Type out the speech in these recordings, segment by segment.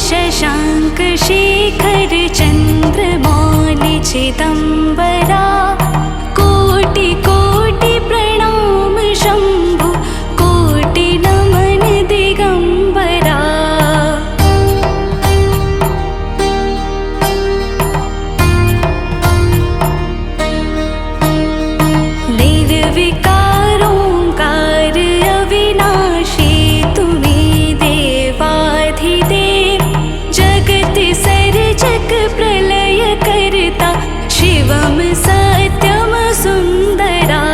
शशांक शेखर चंद्रमौलि चिदंबरा कोटि कोटि प्रणाम शंभु कोटि नमन दिगंबरा। निर्विकार ओंकार अविनाशी तुम्हें देवाधिदेव जगत सर्जक प्रलय करता शिवम सत्यम सुंदरा।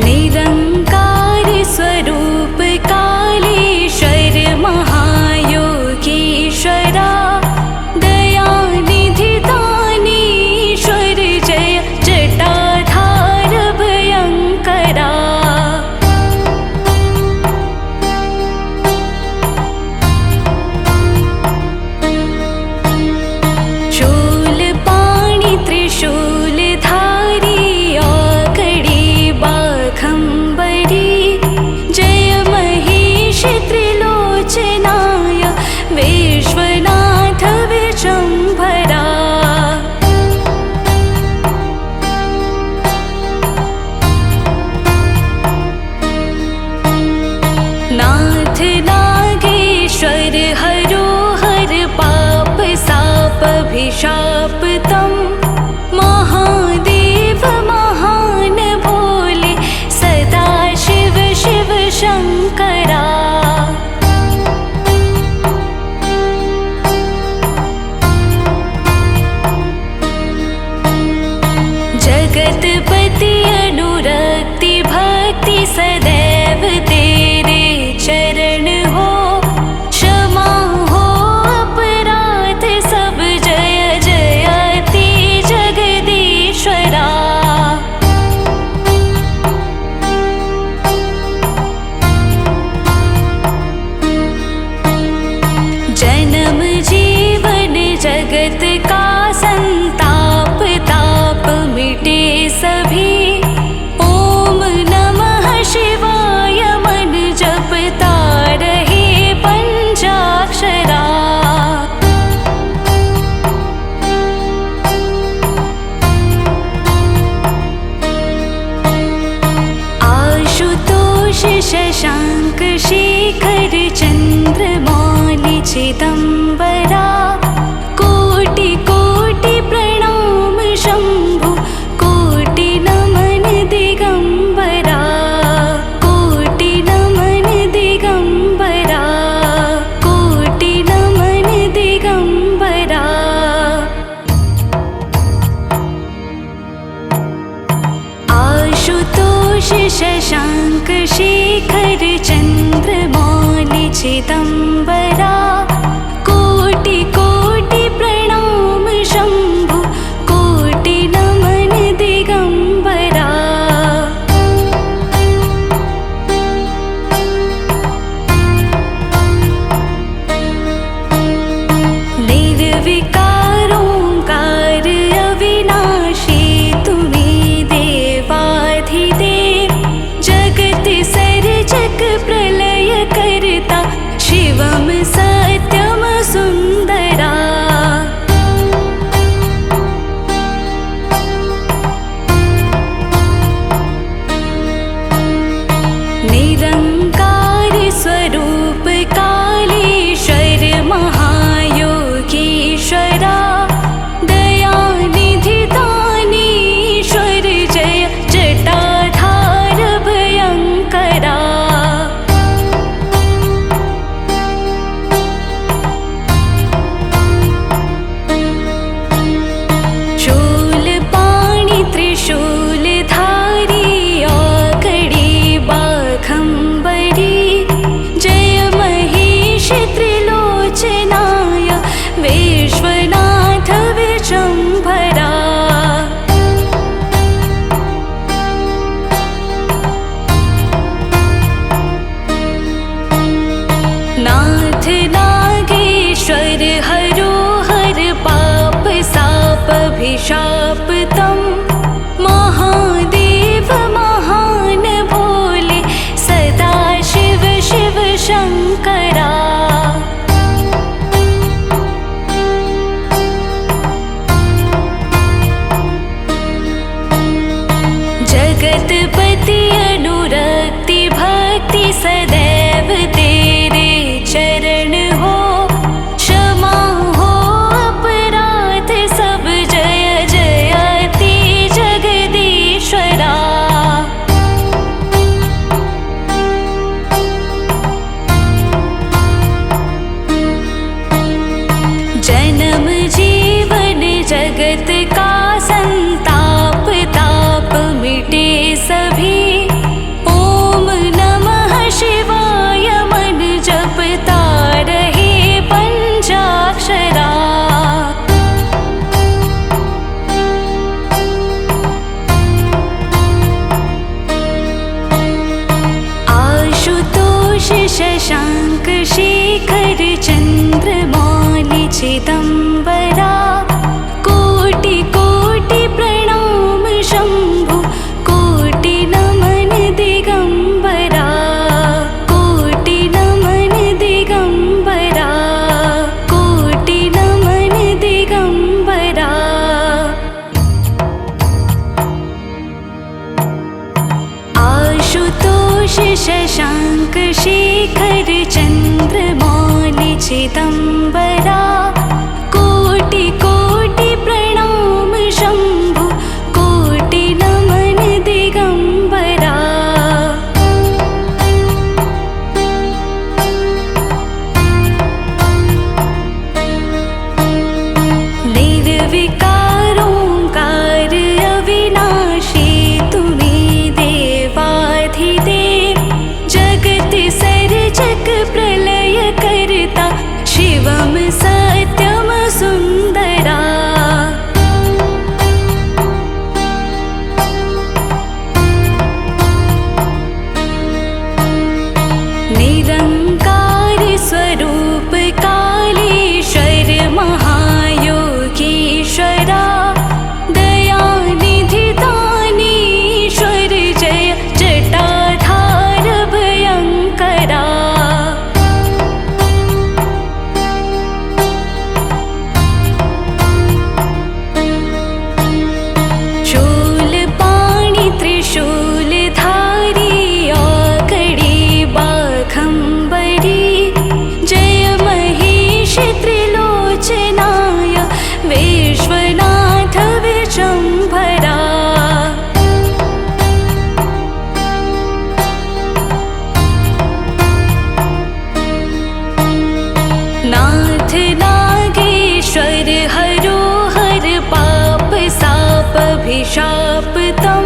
निरंकार स्वरूप कालेश्वर महायोगीश्वरा दयानिधि दानीश्वर जय जटाधार भयंकरा। शूलपाणि त्रिशूलधारी औकड़ी बाघंबरी जय महेश त्रिलोचनाय विश्वनाथ विशंभरा। नाथ नागेश्वर हरोहर पाप साप अभिशाप तम महादेव महान भोले सदा शिव शिव शंकरा। जगतपति अनुरक्ति भक्ति सदैव तेरे चरण हो क्षमा हो अपराध सब जय जयति जगदीश्वरा। जन्म जीवन जगत का संताप ताप मिटे सभी ओम नमः शिवाय मन जपता रहे पंचाक्षरा। आशुतोष शशांक शेखर चंद्रमौलि चिदंबरा कोटि कोटि प्रणाम शंभु कोटि नमन दिगंबरा। कोटि नमन दिगंबरा कोटि नमन दिगंबरा। आशुतोष शशांक शेखर चंद्रमौलि चिदंबरा कोटि कोटि प्रणाम शंभु कोटि नमन दिगंबरा। निर्विकार ओंकार अविनाशी तुम्हें देवाधिदेव जगत सर्जक प्रलय करता शिवम सत्यम सुंदरा। निरंकार स्वरूप कालेश्वर महायोगीश्वरा दयानिधि दानीश्वर जय जटाधार भयंकरा। शूलपाणि त्रिशूलधारी औकड़ी बाघंबरी जय महेश त्रिलोचनाय विश्वनाथ विशंभरा। नाथ नागेश्वर हरोहर पाप साप अभिशाप तम महादेव चिदम्बरा कोटि कोटि प्रणाम शम्भु कोटि नमन दिगम्बरा कोटि नमन दिगम्बरा कोटि नमन दिगम्बरा। आशुतोष शशाङ्क शेखर चन्द्रमौलि चिदम्बरा कोटि कोटि प्रणाम शम्भु कोटि नमन दिगम्बरा। निर्विकारोङ्कार अविनाशी तुम्ही देवाधिदेव जगत सर्जक प्रलय करता शिवम सत्यम सुन्दरा। निरङ्कार स्वरूप कालेश्वर महायोगीश्वरा दयानिधि दानीश्वर जय जटाधार भयङ्करा। शूलपाणि त्रिशूलधारी आकड़ी बाघम्बरी जय महेश त्रिलोचनाय विश्वनाथ विशम्भरा। नाथ नागेश्वर हरो हर पाप साप अभिशाप तम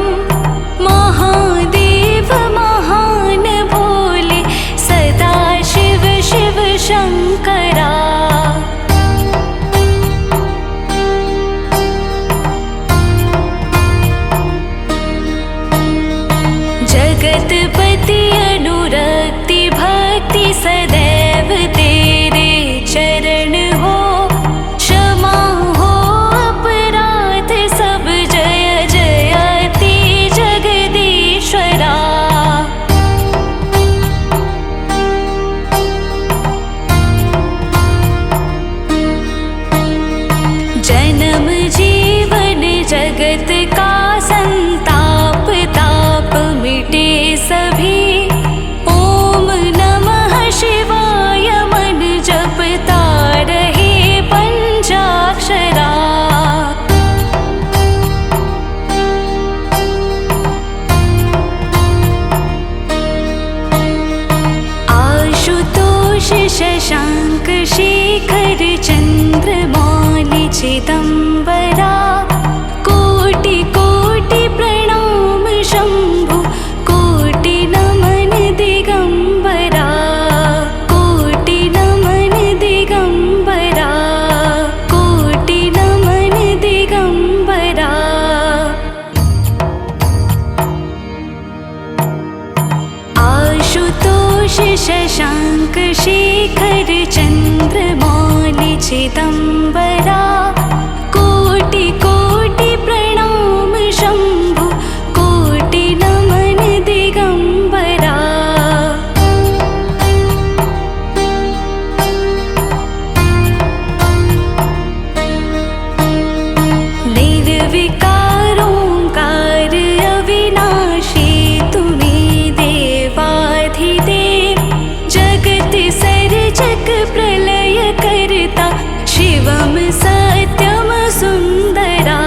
महादेव महान भोले सदा शिव शिव शङ्करा। जगतपति अनुरक्ति भक्ति सदैव तेरे चरण हो क्षमा हो अपराध सब जय जयति जगदीश्वरा। जन्म जीवन जगत का संताप ताप मिटे सभी ओम नमः शिवाय मन जपता रहे पंचाक्षरा। आशुतोष शशाङ्क शेखर चन्द्रमौलि चिदम्बरा कोटि कोटि प्रणाम शम्भु कोटि नमन दिगम्बरा कोटि नमन दिगम्बरा कोटि नमन दिगम्बरा। आशुतोष शशाङ्क शेखर चन्द्रमौलि चिदम्बरा कोटि कोटि प्रणाम शम्भु कोटि नमन दिगम्बरा। निर्विकारोङ्कार अविनाशी तुम्ही देवाधिदेव जगत सर्जक प्रलय करता शिवम सत्यम सुन्दरा।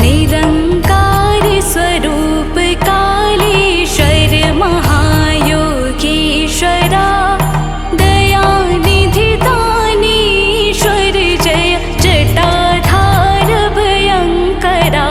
निरङ्कार स्वरूप कालेश्वर महायोगीश्वरा दयानिधि दानीश्वर जय जटाधार भयङ्करा।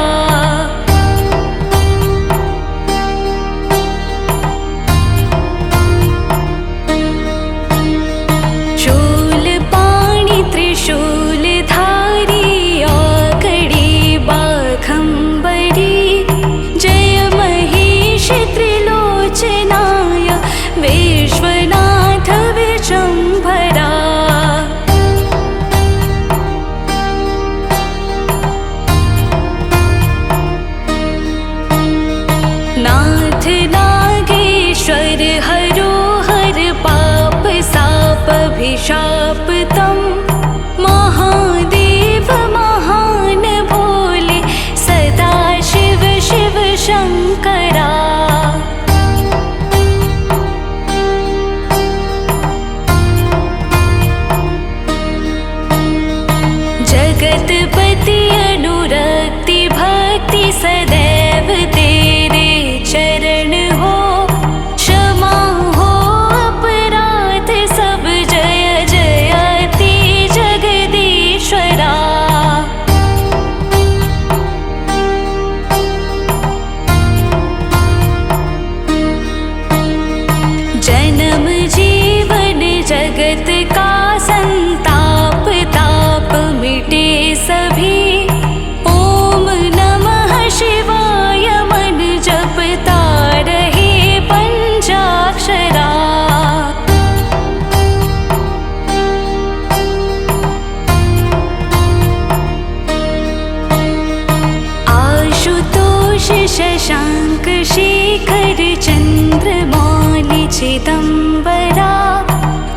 चिदम्बरा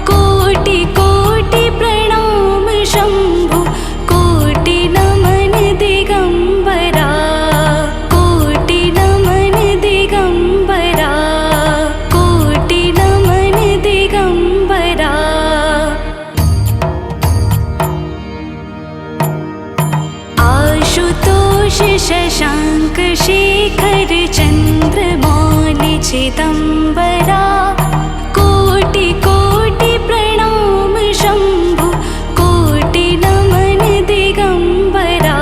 कोटि कोटि प्रणाम शम्भु कोटि नमन दिगम्बरा कोटि नमन दिगम्बरा कोटि नमन दिगम्बरा आशुतोष शशांक शेखर चन्द्रमौलि चिदम्बरा कोटि कोटि प्रणाम शम्भु कोटि नमन दिगम्बरा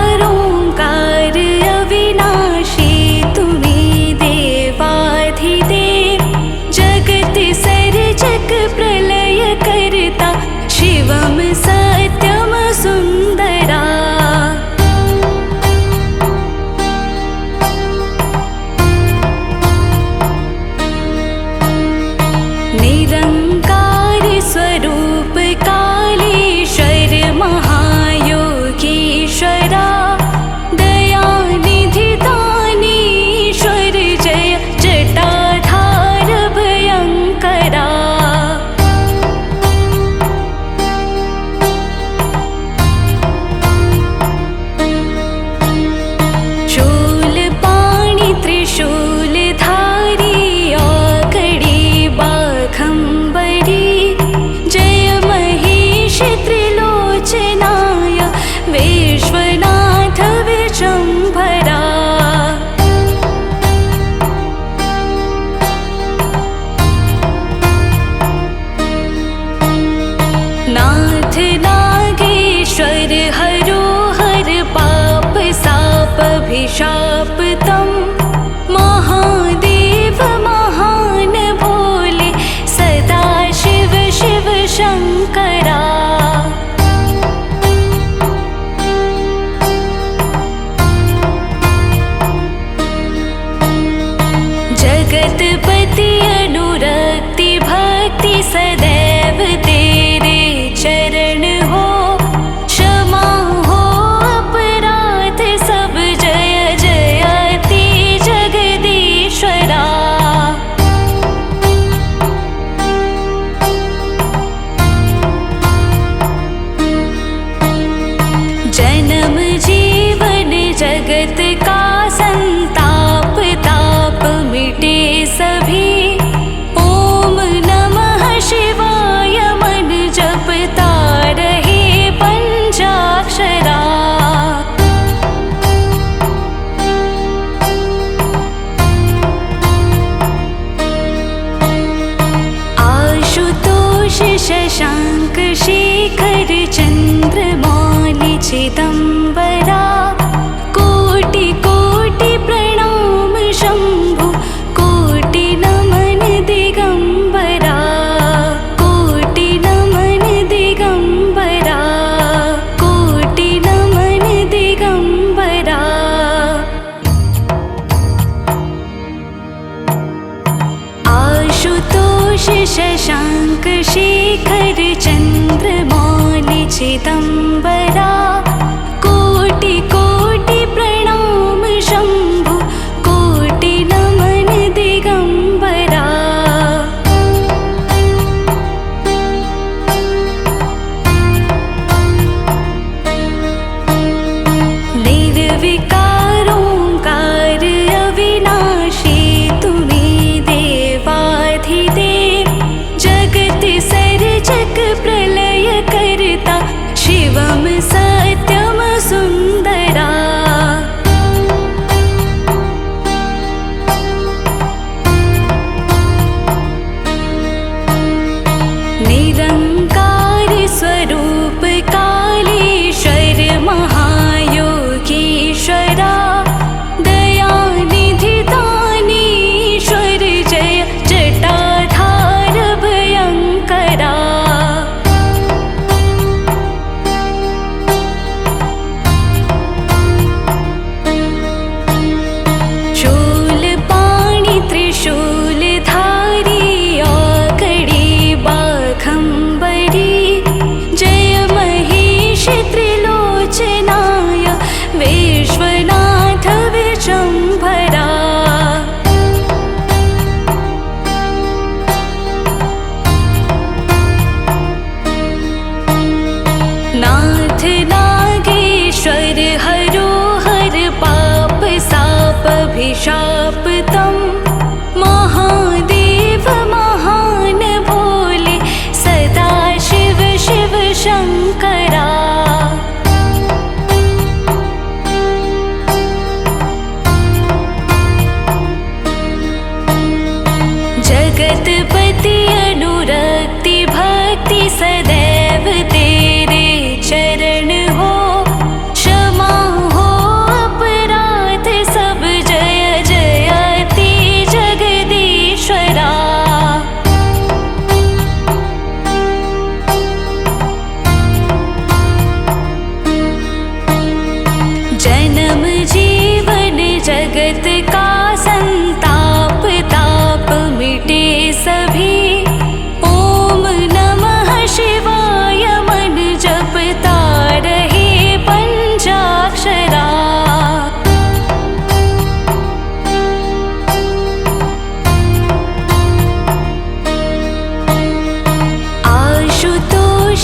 निर्विकारोऽङ्कार अविनाशी तुम्हें देवाधिदेव जगत सर्जक प्रलय करता शिवम सत्यम सुंदरा निरंकार स्वरूप कालेश्वर महायोगीश्वरा दयानिधि दानीश्वर जय जटाधार भयंकरा शूलपाणि त्रिशूलधारी औकड़ी बाघंबरी जय महेश त्रिलोचनाय विश्वनाथ विशंभरा नाथ नागेश्वर हरो हर पाप साप अभिशाप तम महादेव महान भोले सदा शिव शिव शंकरा जगतपति अनुरक्ति भक्ति सदैव तेरे चरण हो क्षमा हो अपराध सब जय जयति जगदीश्वरा जन्म जीवन जगत का संताप ताप मिटे सभी ओम नमः शिवाय मन जपता रहे पंचाक्षरा आशुतोष शशांक शेखर चन्द्रमौलि चिदम्बरा कोटि कोटि प्रणाम शम्भु कोटि नमन दिगम्बरा कोटि नमन दिगम्बरा कोटि नमन दिगम्बरा आशुतोष शशांक शेखर चन्द्रमौलि चिदम्बरा कोटि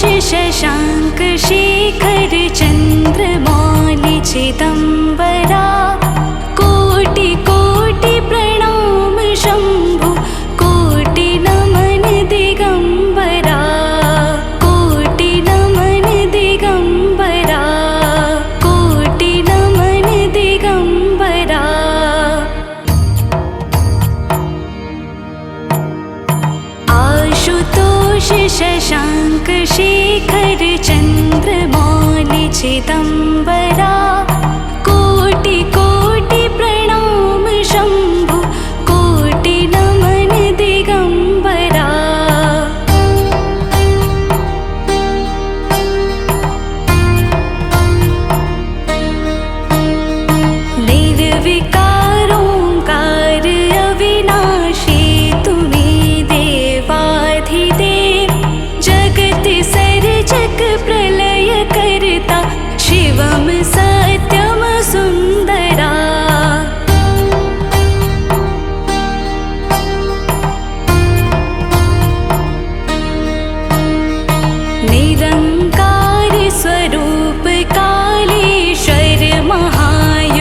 शशाङ्क शेखर चन्द्रमौलि चिदम्बरा कोटि कोटि प्रणाम शम्भु कोटि नमन दिगम्बरा कोटि नमन दिगम्बरा कोटि नमन दिगम्बरा आशुतोष शशाङ्क शेखर चन्द्रमौलि चिदम्बरा कोटि कोटि प्रणाम शम्भु कोटि नमन दिगम्बरा निर्विकारोङ्कार अविनाशी तुम्ही देवाधिदेव जगत सर्जक प्रलय करता शिवम सत्यम सुन्दरा निरङ्कार स्वरूप कालेश्वर महायोगीश्वरा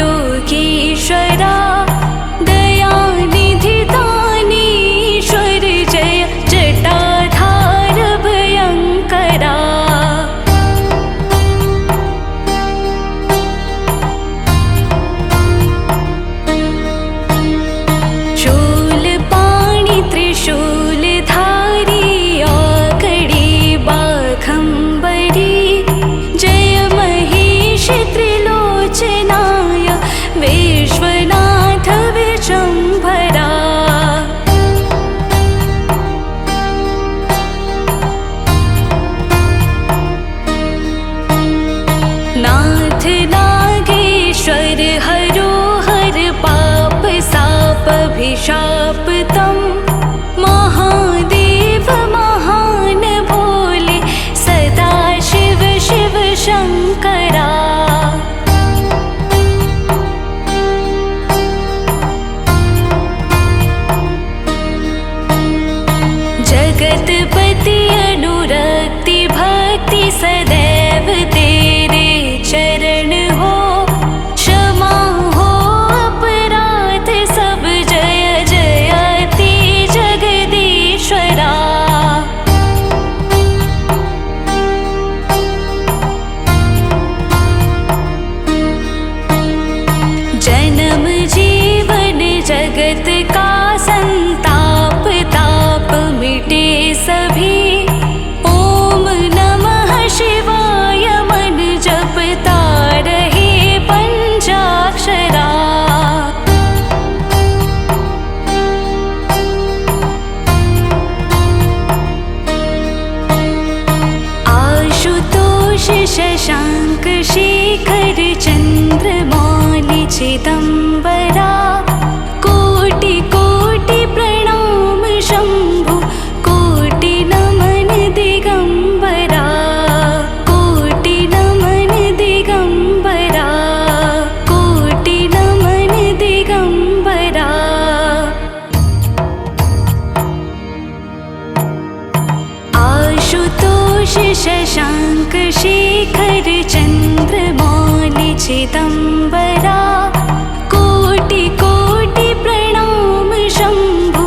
दयानिधि दानीश्वर जय जटाधार भयङ्करा शूलपाणि त्रिशूलधारी आकड़ी बाघम्बरी जय महेश त्रिलोचनाय विश्वनाथ विशम्भरा नाथ नागेश्वर हरो हर पाप साप अभिशाप तम महादेव महान भोले सदा शिव शिव शङ्करा जगतपति अनुरक्ति भक्ति सदैव तेरे चरण हो क्षमा हो अपराध सब जय जयति जगदीश्वरा जन्म जीवन जगत का संताप ताप मिटे सभी ओम नमः शिवाय मन जपता रहे पंचाक्षरा आशुतोष शशाङ्क शेखर चन्द्रमौलि चिदम्बरा कोटि कोटि प्रणाम शम्भु कोटि नमन दिगम्बरा कोटि नमन दिगम्बरा कोटि नमन दिगम्बरा आशुतोष शशाङ्क शेखर चन्द्रमौलि चिदम्बरा कोटि कोटि प्रणाम शम्भु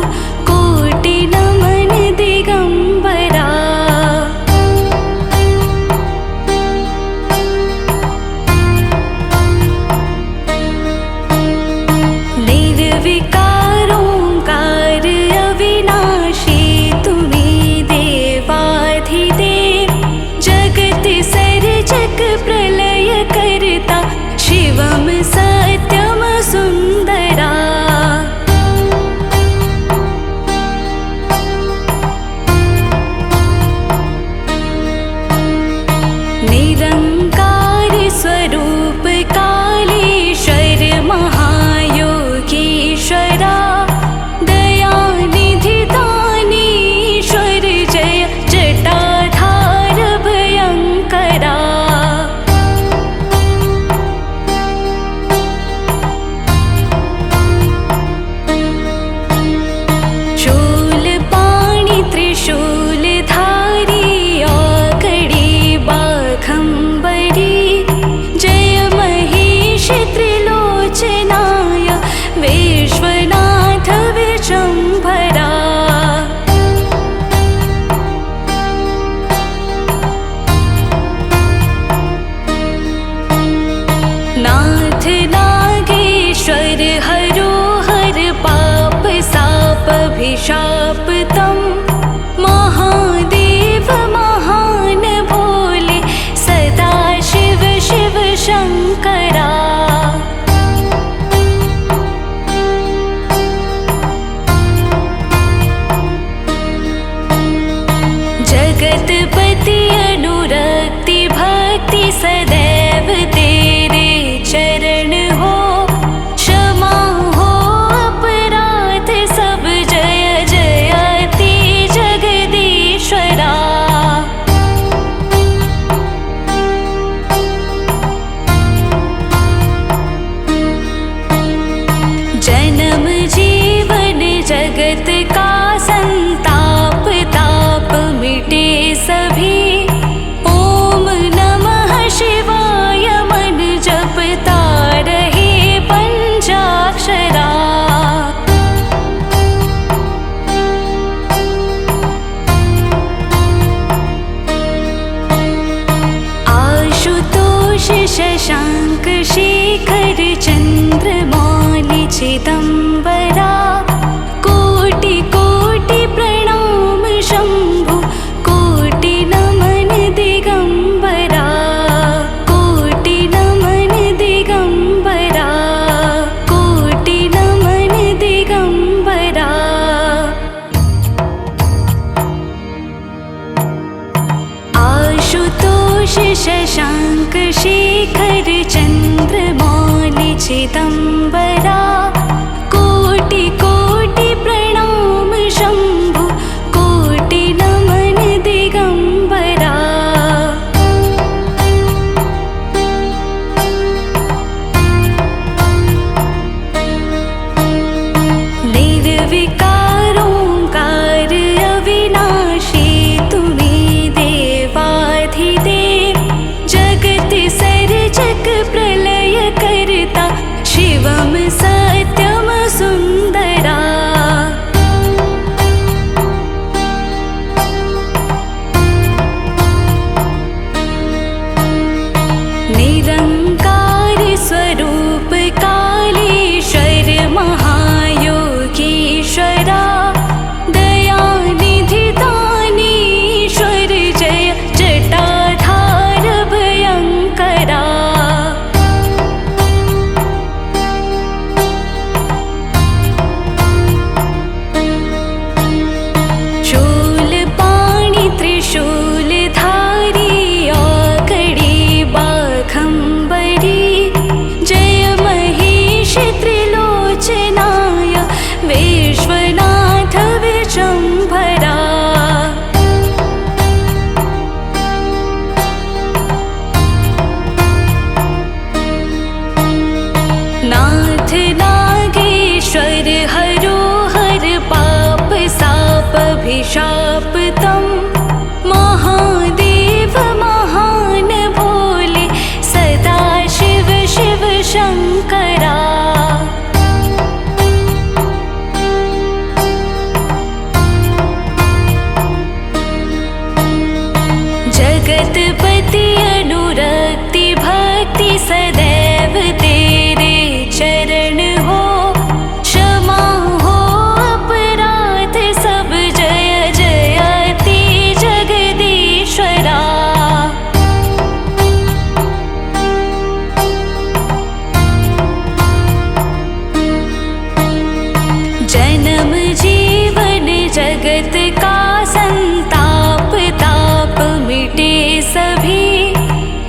कोटि नमन दिगम्बरा निर्विकारोङ्कार अविनाशी तुम्ही देवाधिदेव जगत सर्जक प्रलय करता शिवम सत्यम सुन्दरा निरङ्कार स्वरूप कालेश्वर महायोगीश्वरा दयानिधि दानीश्वर जय जटाधार भयङ्करा शशाङ्क शेखर चन्द्रमौलि चिदम्बरा कोटि कोटि प्रणाम शम्भु कोटि नमन दिगम्बरा कोटि नमन दिगम्बरा कोटि नमन दिगम्बरा। आशुतोष शशाङ्क शेखर चन्द्रमौलि चिदम्बरा कोटि कोटि प्रणाम शम्भु कोटि नमन दिगम्बरा। निर्विकारोङ्कार अविनाशी तुम्ही देवाधिदेव जगत सर्जक प्रलय करता शिवम सत्यम सुन्दरा। निरङ्कार स्वरूप कालेश्वर महायोगीश्वरा दयानिधि दानीश्वर जय जटाधार भयङ्करा। शूलपाणि त्रिशूलधारी आकड़ी बाघम्बरी जय महेश त्रिलोचनाय विश्वनाथ विशम्भरा। नाथ नागेश्वर हरो हर पाप साप अभिशाप तम महादेव महान भोले सदा शिव शिव शङ्करा। जगतपति अनुरक्ति भक्ति सदैव तेरे चरण हो क्षमा हो अपराध सब जय जयति जगदीश्वरा। जन्म जीवन जगत का संताप ताप मिटे सभी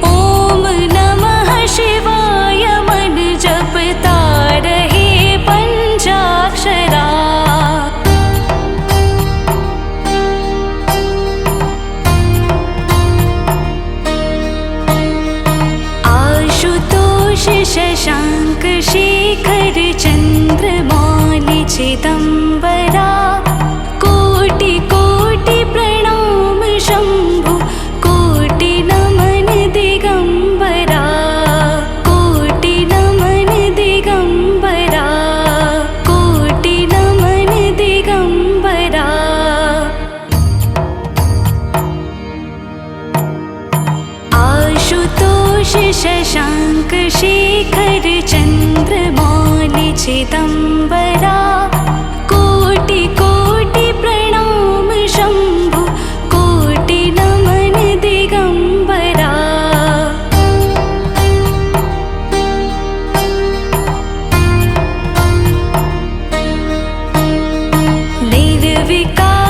ओम नमः शिवाय मन जपता रहे पंचाक्षरा। आशुतोष शशाङ्क शेखर चन्द्रमौलि चिदम्बरा कोटि कोटि प्रणाम शम्भु कोटि नमन दिगम्बरा कोटि नमन दिगम्बरा कोटि नमन दिगम्बरा। आशुतोष शशाङ्क शेखर चन्द्रमौलि चिदम्बरा कोटि कोटि प्रणाम शम्भु कोटि नमन दिगम्बरा।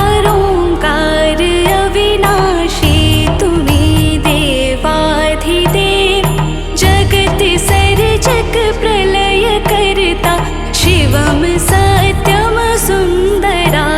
निर्विकारोङ्कार अविनाशी तुम्ही देवाधिदेव जगत सर्जक प्रलय करता शिवम सत्यम सुन्दरा।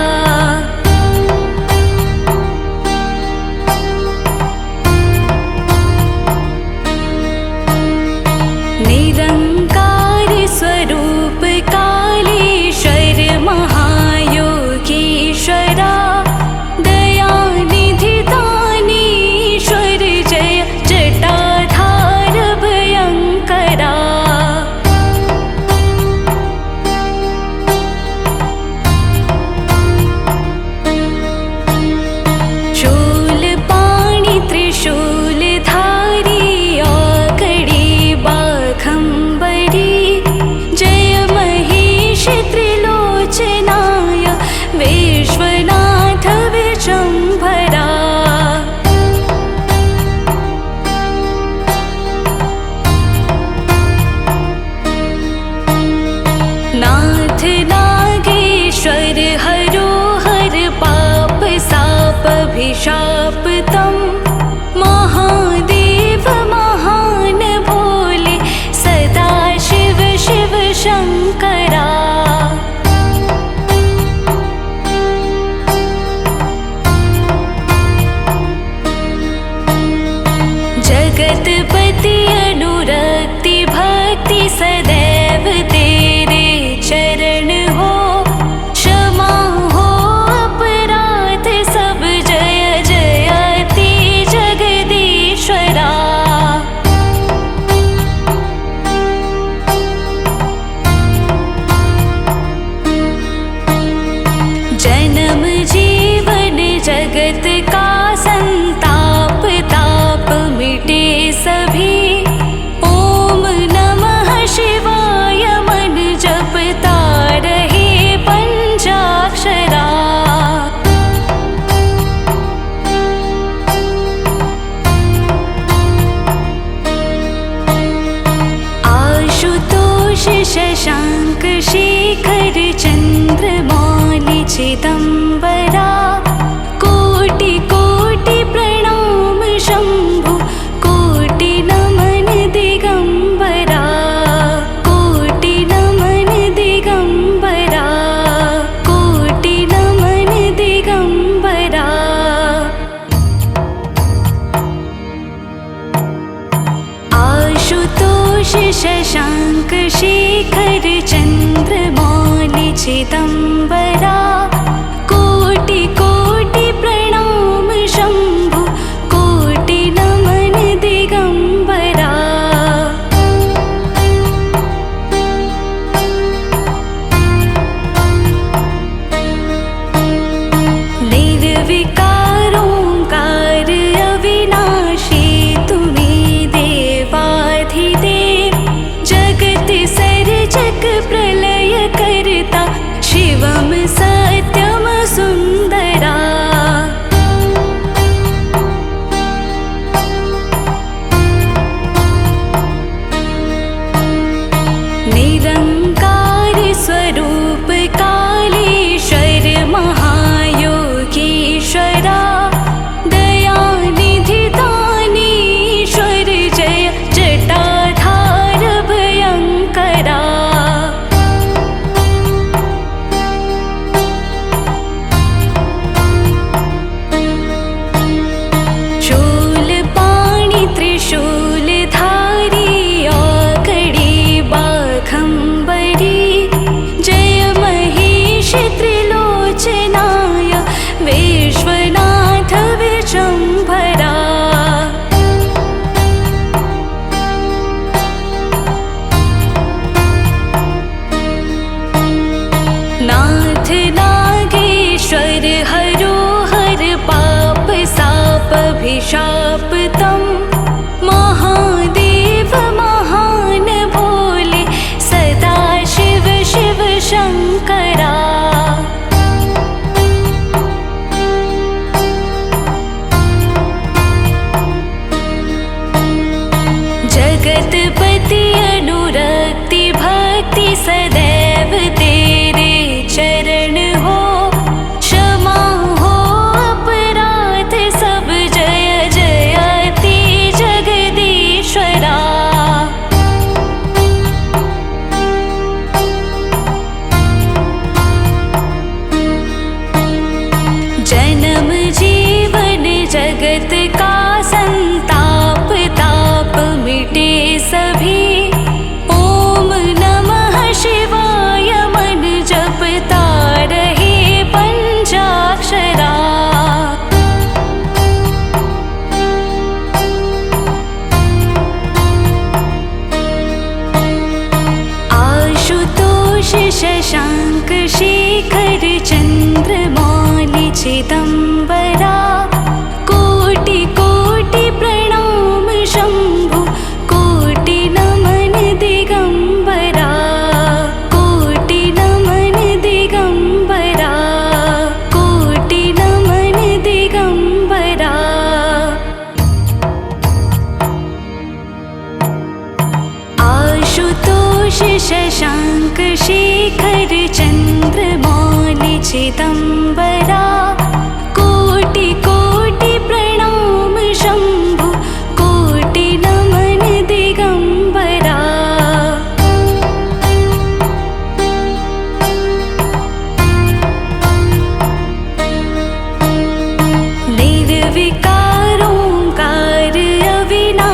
जगतपति अनुरक्ति भक्ति सदैव तेरे चरण हो, क्षमा हो अपराध सब जय जयति जगदीश्वरा। जन्म जीवन जगत का संताप ताप मिटे सभी, ओम नमः शिवाय मन जपता रहे पंचाक्षरा। आशुतोष शशांक शेखर चंद्रमौलि चिदंबरा, कोटि कोटि प्रणाम शंभु कोटि नमन दिगंबरा, कोटि नमन दिगंबरा, कोटि नमन दिगंबरा। आशुतोष शशांक शेखर चंद्रमौलि चिदंबरा, कोटि कोटि प्रणाम शंभु कोटि नमन दिगंबरा। निर्विकार ओंकार अविनाशी तुम्हें देवाधिदेव, जगत सर्जक प्रलय करता शिवम सत्यम सुंदरा। निरंकार स्वरूप कालेश्वर महायोगीश्वरा, दयानिधि दानीश्वर जय जटाधार भयंकरा। शूलपाणि त्रिशूलधारी औकड़ी बाघंबरी, जय महेश त्रिलोचनाय विश्वनाथ विशंभरा। नाथ नागेश्वर हरो हर पाप साप अभिशाप तम, महादेव महान भोले सदा शिव शिव शंकरा। जगतपति अनुरक्ति भक्ति सदैव तेरे चरण हो, क्षमा हो अपराध सब जय जयति जगदीश्वरा। जन्म जीवन जगत का संताप ताप मिटे सभी, ओम नमः शिवाय मन जपता रहे पंचाक्षरा। आशुतोष शशांक शेखर चंद्रमौलि चिदंबरा, कोटि कोटि प्रणाम शंभु कोटि नमन दिगंबरा, कोटि नमन दिगंबरा, कोटि नमन दिगंबरा। आशुतोष शशांक शेखर चंद्रमौलि चिदंबरा, कोटि कोटि प्रणाम शंभु कोटि नमन दिगंबरा। निर्विकार ओंकार अविनाशी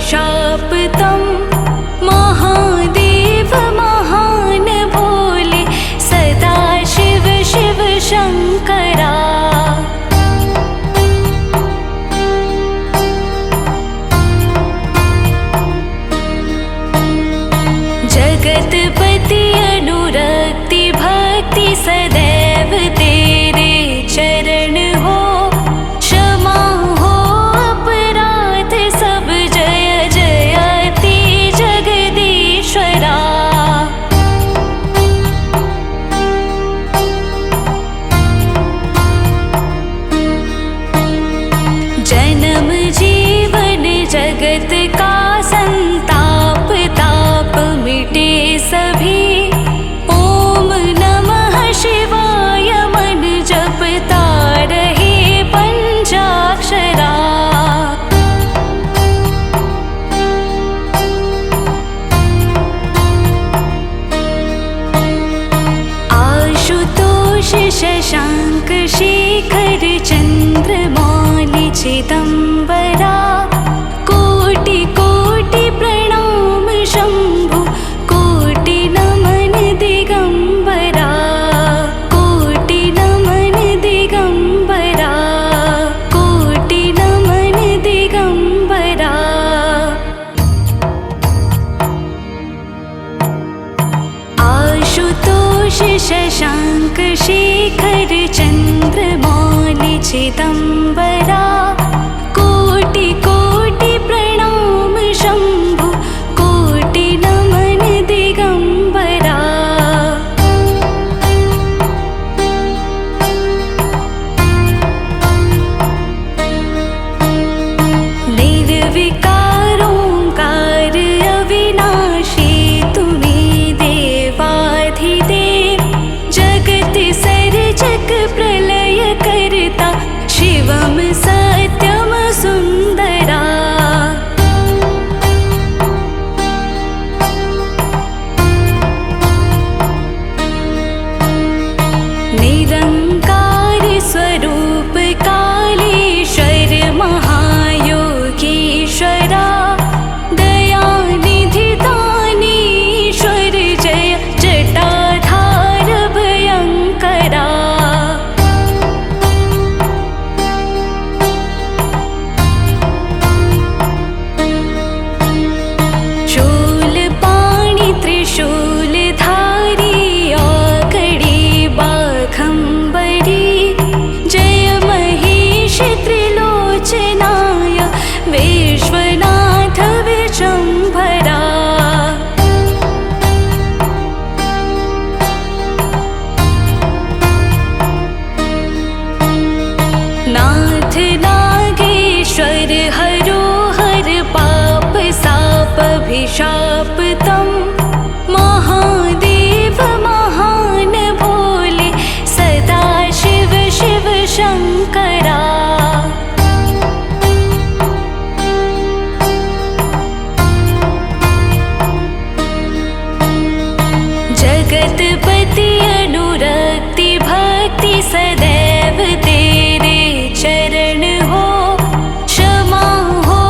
शापतं महादेव महान भोले सदा शिव शिव शंकरा। जगतपति अनुरक्ति भक्ति सदैव तेरे चरण हो, क्षमा हो अपराध सब जय जयति जगदीश्वरा। जन्म जीवन जगत का संताप ताप मिटे सभी, ओम नमः शिवाय मन जपता रहे पंचाक्षरा। आशुतोष शशांक शेखर चंद्रमौलि चिदंबरा, कोटि कोटि प्रणाम शंभु कोटि नमन दिगंबरा। कोटि नमन दिगंबरा, कोटि नमन दिगंबरा। आशुतोष शशांक शेखर चंद्रमौलि चिदंबरा, कोटि कोटि प्रणाम शंभु कोटि नमन दिगंबरा। निर्विकार ओंकार अविनाशी तुम्हें देवाधिदेव, जगत सर्जक प्रलय करता शिवम सत्यम सुंदरा। निरंकार स्वरूप कालेश्वर महायोगीश्वरा, दयानिधि दानीश्वर जय जटाधार भयंकरा। शूलपाणि त्रिशूलधारी औकड़ी बाघंबरी, जय महेश त्रिलोचनाय विश्वनाथ विशंभरा। नाथ नागेश्वर हरो हर पाप साप अभिशापतं, महादेव महान भोले सदा शिव शिव शंकरा। जगतपति अनुरक्ति भक्ति सदैव तेरे चरण हो, क्षमा हो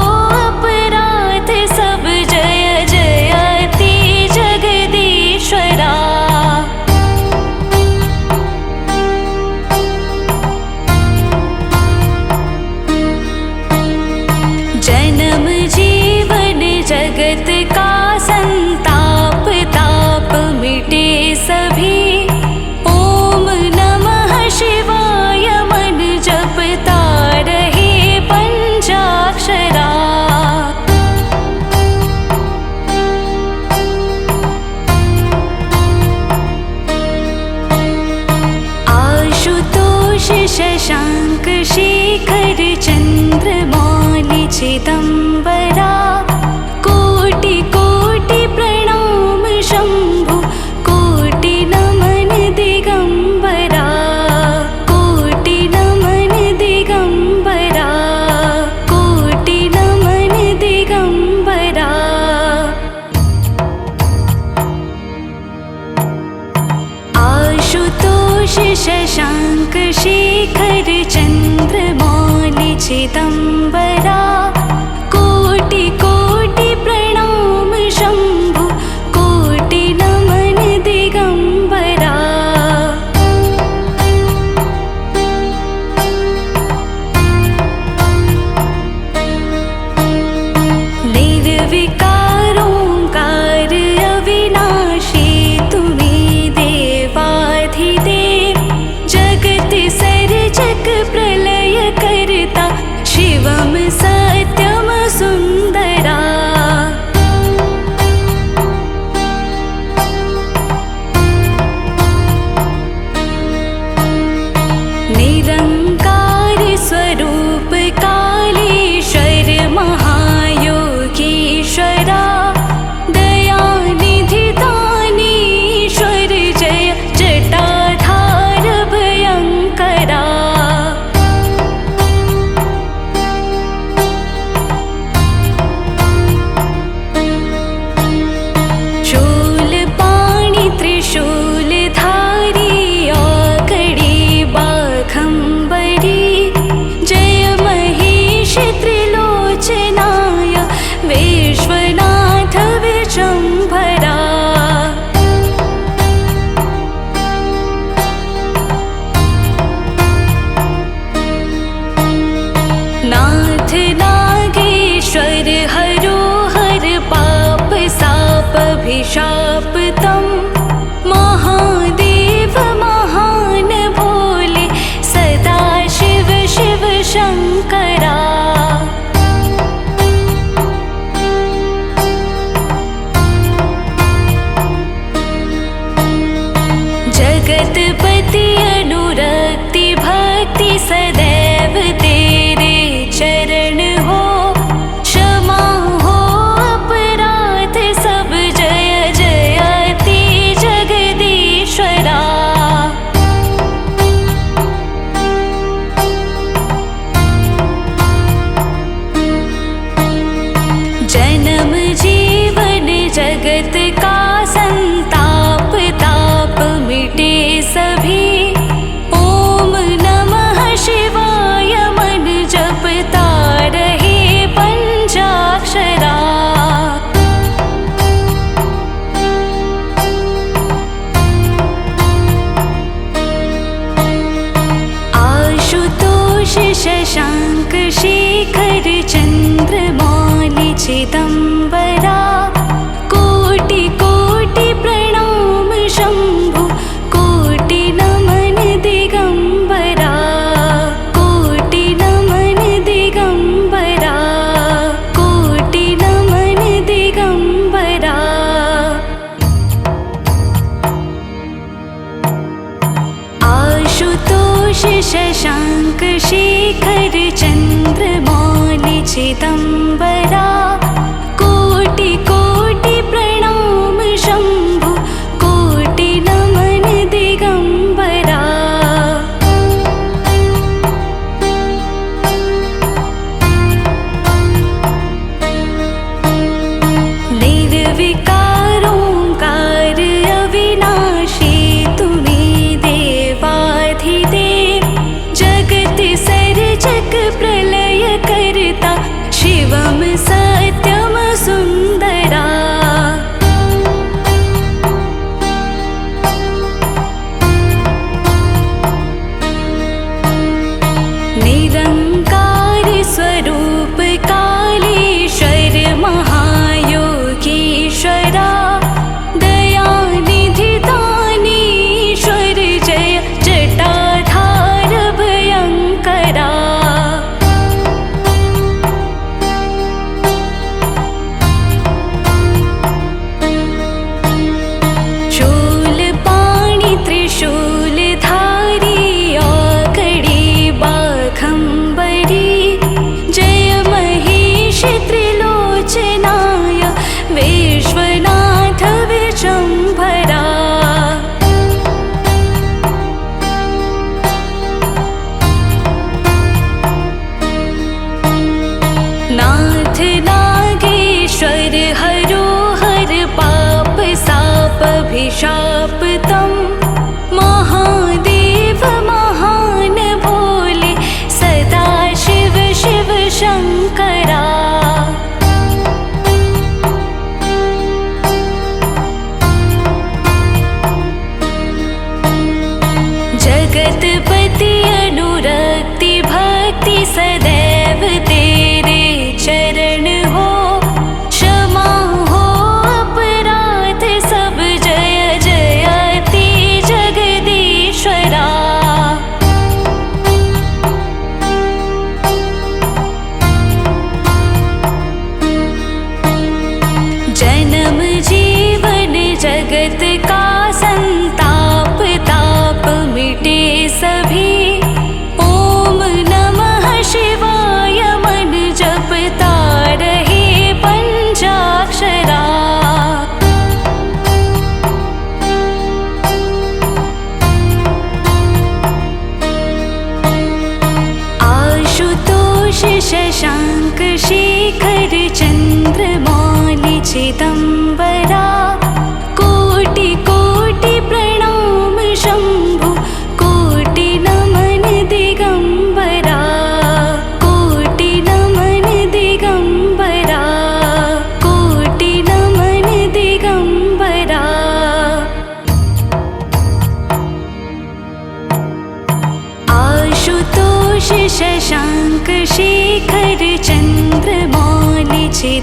अपराध सब जय जयति जगदीश्वरा। जन्म जीवन जगत का संताप ताप मिटे सभी, विश्वनाथ विशंभरा। नाथ नागेश्वर हरो हर पाप साप अभिशाप तम। महादेव महान भोले सदा शिव शिव शंकरा। जगतपति अनुरक्ति भक्ति सदैव तेरे चरण हो। क्षमा हो अपराध सब जय जयति जगदीश्वरा। जन्म जीवन जगत का संताप ताप मिटे सभी। ओम नमः शिवाय मन जपता रहे पंचाक्षरा। आशुतोष शशांक शेखर चंद्रमौलि चिदंबरा। कोटि कोटि प्रणाम शंभु कोटि नमन दिगंबरा। कोटि नमन दिगंबरा। कोटि नमन दिगंबरा। आशुतोष शशांक शेखर चंद्रमौलि चिदंबरा। कोटि कोटि प्रणाम शंभु कोटि नमन दिगंबरा। निर्विकार ओंकार अविनाशी तुम्हें देवाधिदेव। जगत सर्जक प्रलय करता शिवम सत्यम सुंदरा। निरंकार स्वरूप कालेश्वर महायोगीश्वरा। दयानिधि दानीश्वर जय जटाधार भयंकरा। शूलपाणि त्रिशूलधारी औकड़ी बाघंबरी। जय महेश त्रिलोचनाय विश्वनाथ विशंभरा। नाथ नागेश्वर हरो हर पाप साप अभिशाप तम। महादेव महान भोले सदा शिव शिव शंकरा। जगतपति अनुरक्ति भक्ति सदैव तेरे चरण हो। क्षमा हो अपराध सब जय जयति जगदीश्वरा। जन्म जीवन जगत का संताप ताप मिटे सभी। ओम नमः शिवाय मन जपता रहे पंचाक्षरा। आशुतोष शशांक शेखर चंद्रमौलि चिदंबरा। कोटि कोटि प्रणाम शंभु कोटि नमन दिगंबरा। कोटि नमन दिगंबरा।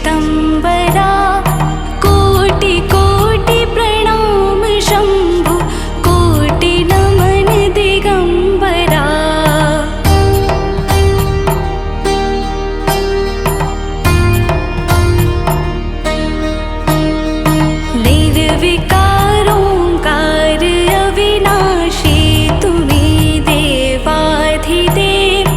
चिदम्बरा कोटि कोटि प्रणाम शम्भु कोटि नमन दिगम्बरा। निर्विकारोऽङ्कार अविनाशी तुम्ही देवाधिदेव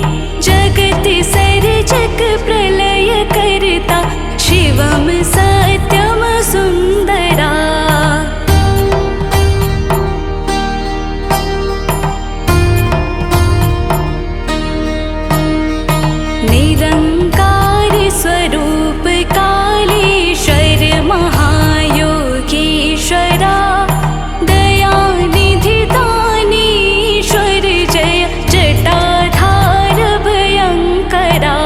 जगत सर्जक प्रलय करता शिवम सत्यम सुन्दरा। निरंकार स्वरूप कालेश्वर महायोगीश्वरा दयानिधि दानीश्वर जय जटाधार भयंकरा।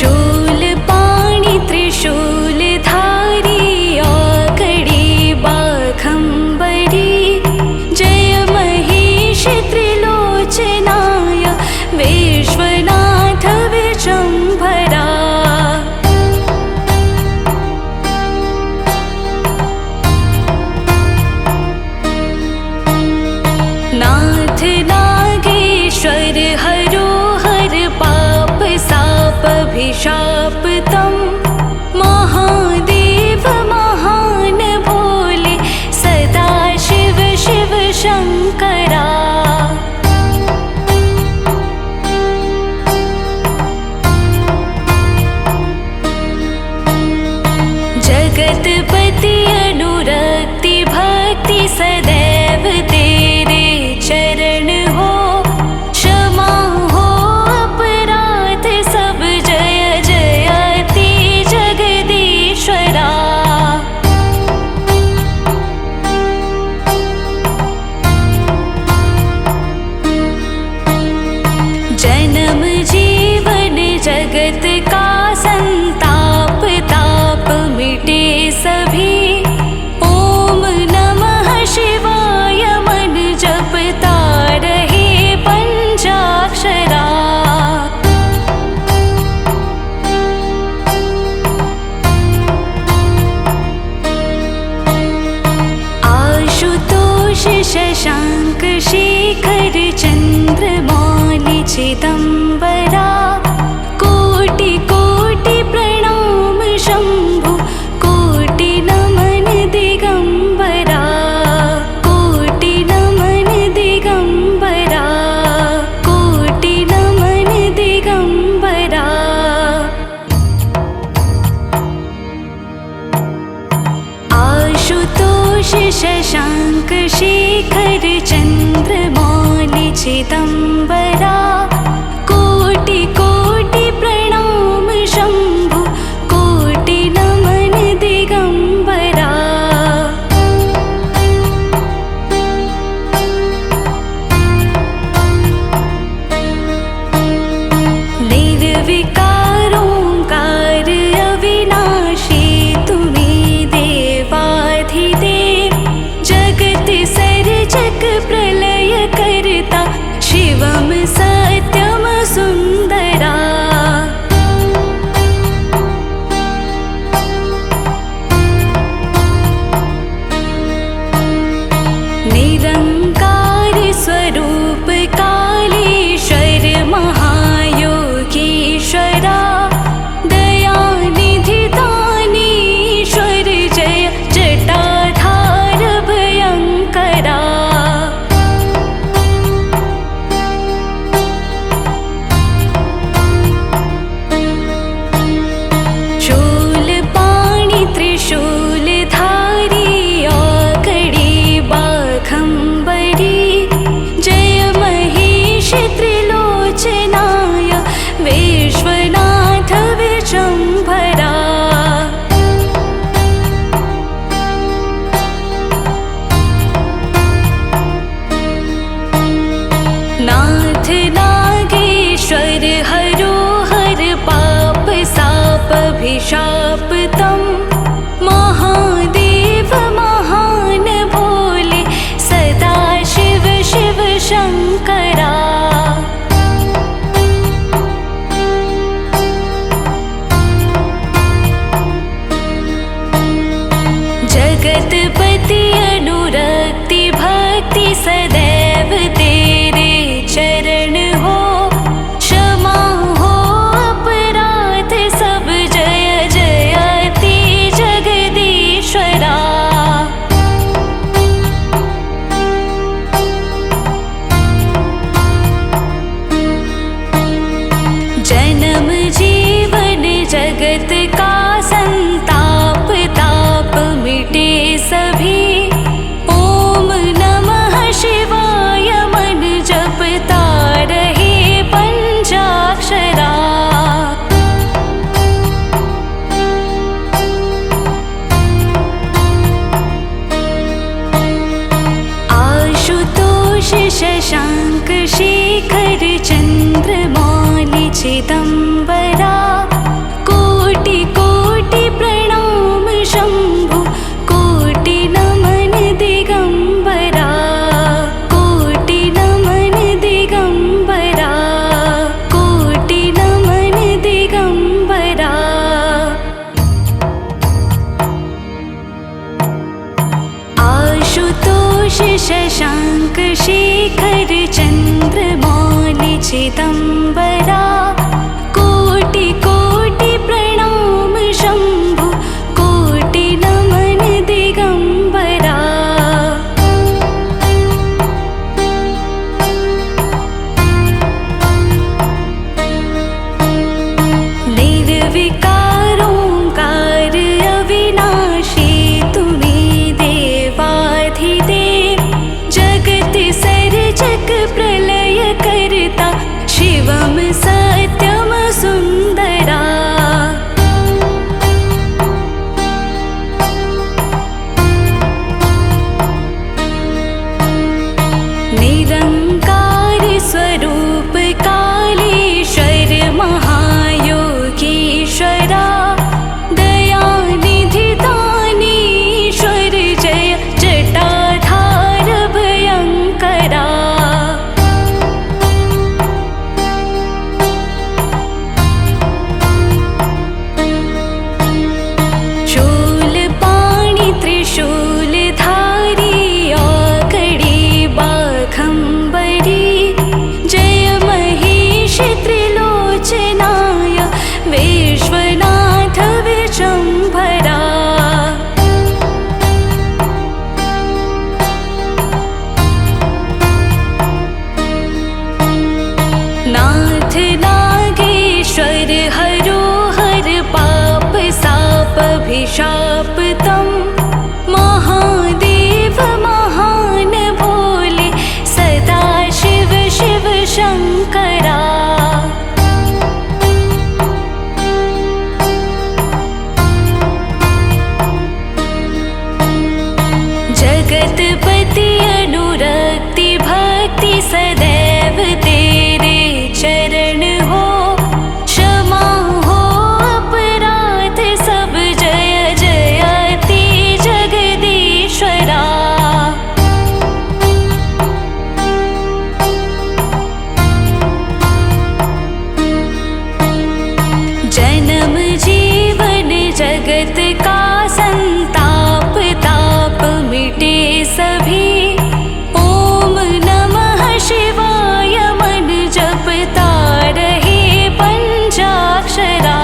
शूलपाणि त्रिशूलधारी औकड़ी बाघम्बरी जय महेश त्रिलोचनाय विश्वनाथ विशम्भरा। नाथ नागेश्वर हरो हर पाप साप अभिशाप तम महादेव महान भोले सदा शिव शिव शंकरा। जगतपति अनुरक्ति भक्ति सदैव तेरे चरण हो क्षमा हो अपराध सब जय जयति जगदीश्वरा। जन्म जीवन जगत का संताप ताप मिटे सभी ओम नमः शिवाय मन जपता रहे पंचाक्षरा। आशुतोष शशांक शेखर चंद्रमौलि चिदम्बरा कोटि कोटि प्रणाम शम्भु कोटि नमन दिगम्बरा कोटि नमन दिगम्बरा कोटि नमन दिगम्बरा। आशुतोष शशांक शेखर चंद्रमौलि चिदम्बरा शशाङ्क शेखर चन्द्रमौलि चिदम्बरा कोटि कोटि प्रणाम शम्भु कोटि नमन दिगम्बरा कोटि नमन दिगम्बरा कोटि नमन दिगम्बरा। आशुतोष शशाङ्क शेखर चन्द्रमौलि चिदम्बरा कोटि कोटि प्रणाम शम्भु कोटि नमन दिगम्बरा। निर्विकारोङ्कार अविनाशी तुम्ही देवाधिदेव जगत सर्जक प्रलय करता शिवम सत्यम सुन्दरा। निरङ्कार स्वरूप कालेश्वर महायोगीश्वरा दयानिधि दानीश्वर जय जटाधार भयङ्करा। शूलपाणि त्रिशूलधारी आकड़ी बाघम्बरी जय महेश त्रिलोचनाय विश्वनाथ विशम्भरा। नाथ नागेश्वर हरो हर पाप साप अभिशाप तम महादेव महान भोले सदा शिव शिव शङ्करा। जगतपति अनुरक्ति भक्ति सदैव तेरे चरण हो क्षमा हो अपराध सब जय जयति जगदीश्वरा। जन्म जीवन जगत का संताप ताप मिटे सभी ओम नमः शिवाय मन जपता रहे पंचाक्षरा।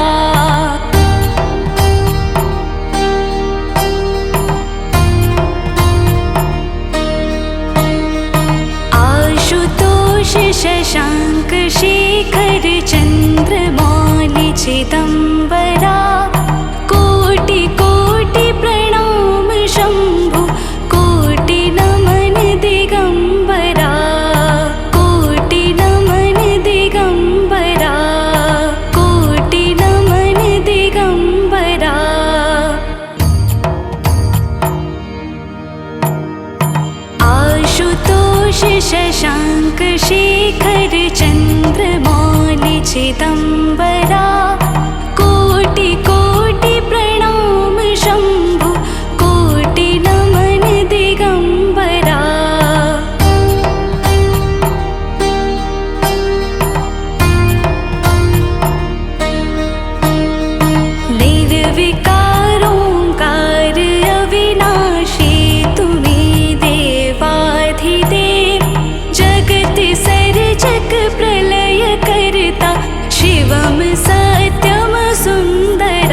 आशुतोष शशाङ्क शेखर चन्द्रमौलि चिदम्बरा कोटि कोटि प्रणाम शम्भु कोटि नमन दिगम्बरा कोटि नमन दिगम्बरा कोटि नमन दिगम्बरा। आशुतोष शशाङ्क शेखर चन्द्रमौलि चिदम्बरा कोटि कोटि प्रणाम शम्भु कोटि नमन दिगम्बरा। निर्विकारोङ्कार अविनाशी तुम्ही देवाधिदेव जगत सर्जक प्रलय करता शिवम सत्यम सुन्दरा।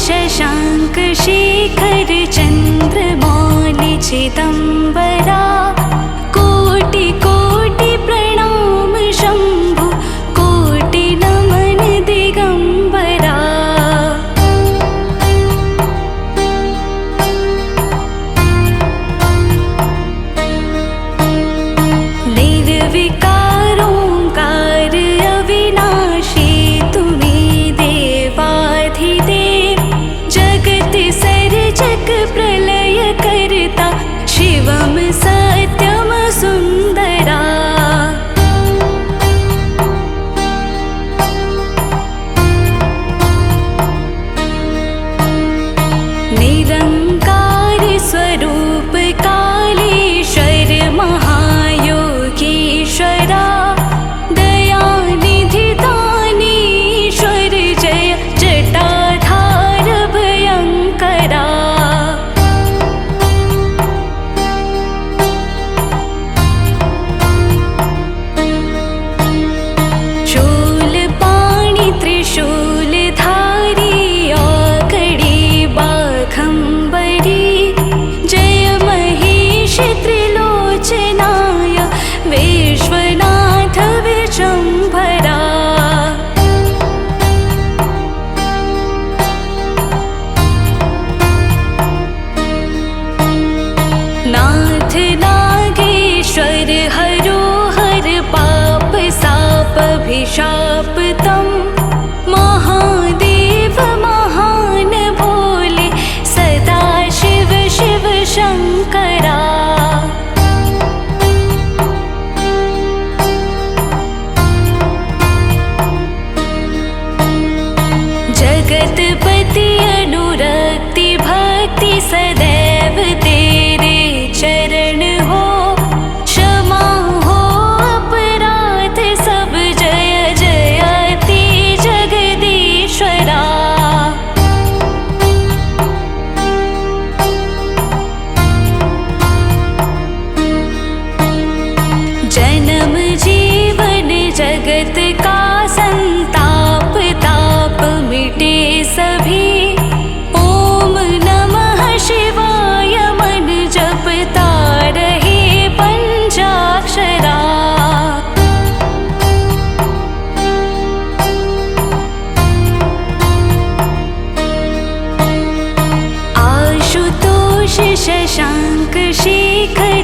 शशाङ्क शेखर चन्द्रमौलि चिदम्बरा कोटि कोटि प्रणाम शम्भु कोटि नमन दिगम्बरा निर्विकारोऽङ्कार अविनाशी तुम्हें देवाधिदेव जगत सर्जक प्रलय करता शिवम सत्यम सुन्दरा निरंकार स्वरूप कालेश्वर महायोगीश्वरा दयानिधि दानीश्वर जय जटाधार भयंकरा शूलपाणि त्रिशूलधारी औकड़ी बाघंबरी जय महेश त्रिलोचनाय विश्वनाथ विशंभरा नाथ नागेश्वर हरो हर पाप साप अभिशाप तम महादेव महान भोले सदा शिव शिव शंकरा जगतपति अनुरक्ति भक्ति सदैव तेरे चरण हो क्षमा हो अपराध सब जय जयति जगदीश्वरा जन्म जीवन जगत का संताप ताप मिटे सभी ओम नमः शिवाय मन जपता रहे पंचाक्षरा आशुतोष शशांक शेखर